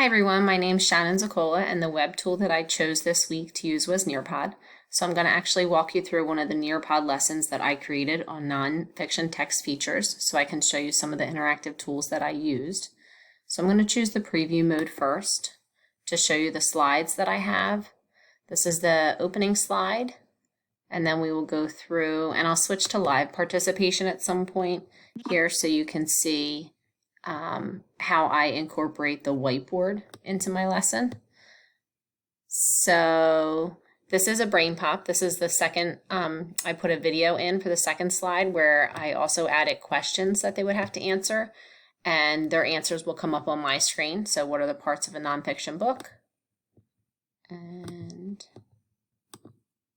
Hi everyone, my name's Shannon Zakola, and the web tool that I chose this week to use was Nearpod. So I'm going to actually walk you through one of the Nearpod lessons that I created on nonfiction text features so I can show you some of the interactive tools that I used. So I'm going to choose the preview mode first to show you the slides that I have. This is the opening slide, and then we will go through, and I'll switch to live participation at some point here so you can see how I incorporate the whiteboard into my lesson. So this is a brain pop. This is the second, I put a video in for the second slide where I also added questions that they would have to answer, and their answers will come up on my screen. So what are the parts of a nonfiction book? And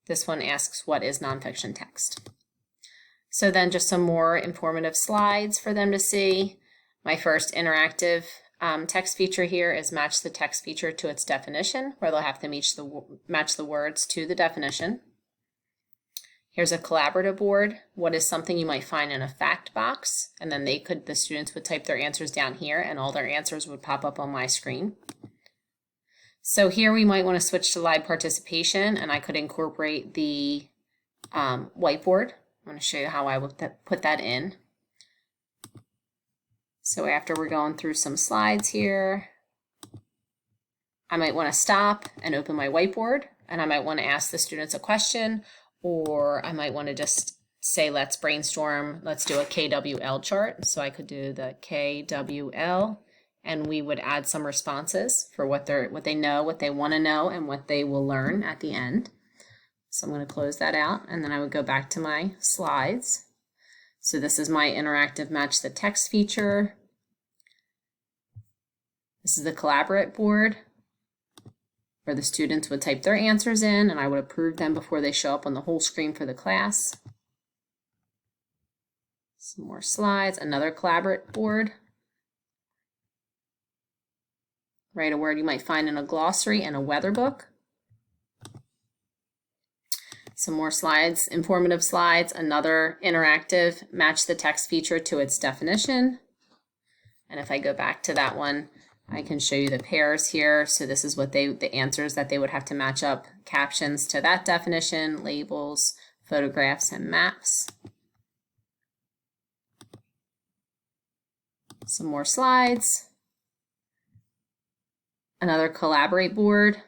this one asks, what is nonfiction text? So then just some more informative slides for them to see. My first interactive text feature here is match the text feature to its definition, where they'll have to match the words to the definition. Here's a collaborative board. What is something you might find in a fact box? And then the students would type their answers down here and all their answers would pop up on my screen. So here we might want to switch to live participation, and I could incorporate the whiteboard. I'm going to show you how I would put that in. So after we're going through some slides here, I might want to stop and open my whiteboard, and I might want to ask the students a question, or I might want to just say, let's brainstorm, let's do a KWL chart. So I could do the KWL, and we would add some responses for what they know, what they want to know, and what they will learn at the end. So I'm going to close that out, and then I would go back to my slides. So this is my interactive match the text feature. This is the collaborate board where the students would type their answers in and I would approve them before they show up on the whole screen for the class. Some more slides, another collaborate board. Write a word you might find in a glossary and a weather book. Some more slides, informative slides, another interactive match the text feature to its definition. And if I go back to that one, I can show you the pairs here. So this is what the answers that they would have to match up: captions to that definition, labels, photographs, and maps. Some more slides. Another collaborate board.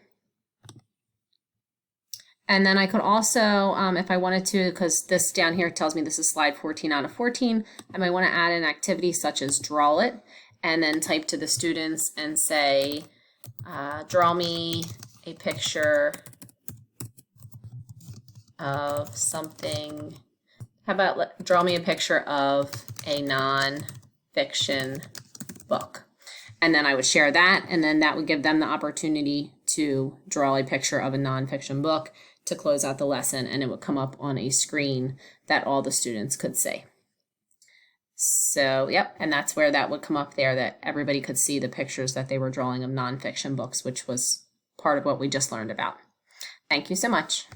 And then I could also, if I wanted to, because this down here tells me this is slide 14 out of 14, I might want to add an activity such as draw it, and then type to the students and say, draw me a picture of something. How about draw me a picture of a non-fiction book? And then I would share that, and then that would give them the opportunity to draw a picture of a nonfiction book to close out the lesson, and it would come up on a screen that all the students could see. So, yep, and that's where that would come up there, that everybody could see the pictures that they were drawing of nonfiction books, which was part of what we just learned about. Thank you so much.